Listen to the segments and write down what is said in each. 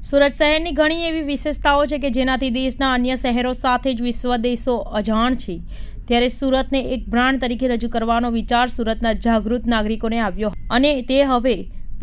સુરત શહેરની ઘણી એવી વિશેષતાઓ છે કે જેનાથી દેશના અન્ય શહેરો સાથે જ વિશ્વ દેશો અજાણ છે, ત્યારે સુરતને એક બ્રાન્ડ તરીકે રજૂ કરવાનો વિચાર સુરતના જાગૃત નાગરિકોને આવ્યો અને તે હવે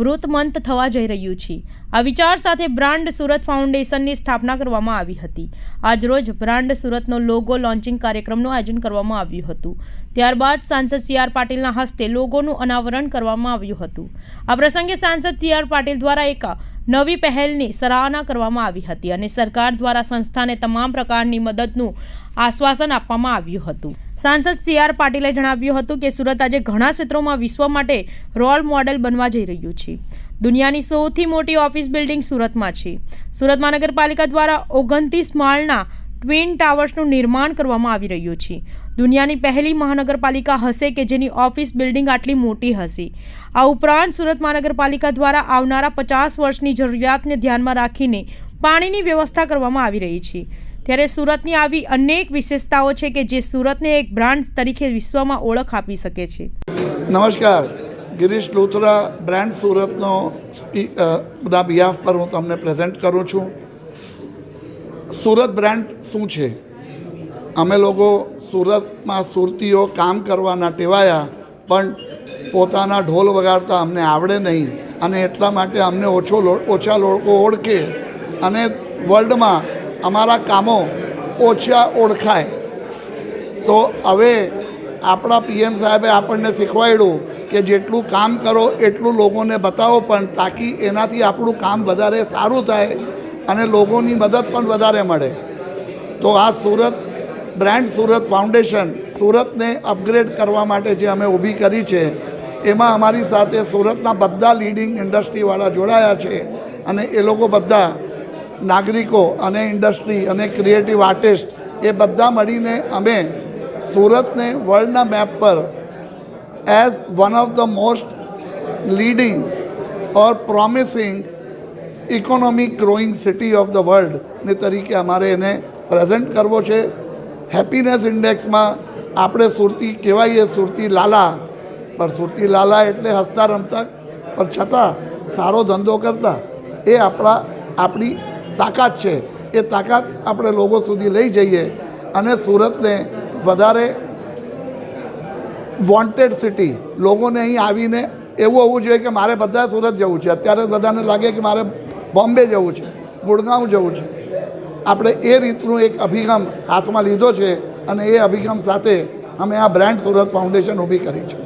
વૃત્તમંત થવા જઈ રહ્યું છે। આ વિચાર સાથે બ્રાન્ડ સુરત ફાઉન્ડેશનની સ્થાપના કરવામાં આવી હતી। આજરોજ બ્રાન્ડ સુરતનો લોગો લોન્ચિંગ કાર્યક્રમનું આયોજન કરવામાં આવ્યું હતું। ત્યારબાદ સાંસદ CR પાટીલના હસ્તે લોગોનું અનાવરણ કરવામાં આવ્યું હતું। આ પ્રસંગે સાંસદ CR પાટીલ દ્વારા એક નવી પહેલની સરાહના કરવામાં આવી હતી અને સરકાર દ્વારા સંસ્થાને તમામ પ્રકારની મદદનું આશ્વાસન આપવામાં આવ્યું હતું। સાંસદ CR પાટીલે જણાવ્યું હતું કે સુરત આજે ઘણા ક્ષેત્રોમાં વિશ્વ માટે રોલ મોડેલ બનવા જઈ રહ્યું છે। દુનિયાની સૌથી મોટી ઓફિસ બિલ્ડિંગ સુરતમાં છે। સુરત મહાનગરપાલિકા દ્વારા 29 માળના ટ્વિન ટાવર્સનું નિર્માણ કરવામાં આવી રહ્યું છે। દુનિયાની પહેલી મહાનગરપાલિકા હશે કે જેની ઓફિસ બિલ્ડિંગ આટલી મોટી હશે। આ ઉપરાંત સુરત મહાનગરપાલિકા દ્વારા આવનારા 50 વર્ષની જરૂરિયાતને ધ્યાનમાં રાખીને પાણીની વ્યવસ્થા કરવામાં આવી રહી છે। ત્યારે સુરતની આવી અનેક વિશેષતાઓ છે કે જે સુરતને એક બ્રાન્ડ તરીકે વિશ્વમાં ઓળખ આપી શકે છે। નમસ્કાર, ગિરીશ લુથરા બ્રાન્ડ સુરતનો બધા બિહાફ પર હું તમને પ્રેઝન્ટ કરું છું। સુરત બ્રાન્ડ શું છે? અમે લોકો સુરતમાં સુરતીઓ કામ કરવાના ટેવાયા, પણ પોતાના ઢોલ વગાડતા અમને આવડે નહીં અને એટલા માટે અમને ઓછા લોકો ઓળખે અને વર્લ્ડમાં અમારા કામો ઓછા ઓળખાય। તો હવે આપણા PM સાહેબે આપણને શીખવાડ્યું કે જેટલું કામ કરો એટલું લોકોને બતાવો, પણ તાકી એનાથી આપણું કામ વધારે સારું થાય અને લોકોની મદદ પણ વધારે મળે। તો આ સુરત બ્રાન્ડ સુરત ફાઉન્ડેશન સુરતને અપગ્રેડ કરવા માટે જે અમે ઊભી કરી છે, એમાં અમારી સાથે સુરતના બધા લીડિંગ ઇન્ડસ્ટ્રીવાળા જોડાયા છે અને એ લોકો બધા નાગરિકો અને ઇન્ડસ્ટ્રી અને ક્રિએટિવ આર્ટિસ્ટ એ બધા મળીને અમે સુરતને વર્લ્ડના મેપ પર as one of the most leading or promising economic growing city of the વર્લ્ડની તરીકે અમારે એને પ્રેઝન્ટ કરવો છે। હેપીનેસ ઇન્ડેક્સમાં આપણે સુરતી કહેવાઈએ સુરતી લાલા, પણ સુરતી લાલા એટલે હસતા રમતા પણ છતાં સારો ધંધો કરતા, એ આપણી તાકાત છે। એ તાકાત આપણે લોકો સુધી લઈ જઈએ અને સુરતને વધારે વોન્ટેડ સિટી, લોકોને અહીં આવીને એવું હોવું જોઈએ કે મારે બધા સુરત જવું છે। અત્યારે બધાને લાગે કે મારે બોમ્બે જવું છે, ગુડગાંવ જવું છે। આપણે એ રીતનું એક અભિગમ હાથમાં લીધો છે અને એ અભિગમ સાથે અમે આ બ્રાન્ડ સુરત ફાઉન્ડેશન ઊભી કરી છે।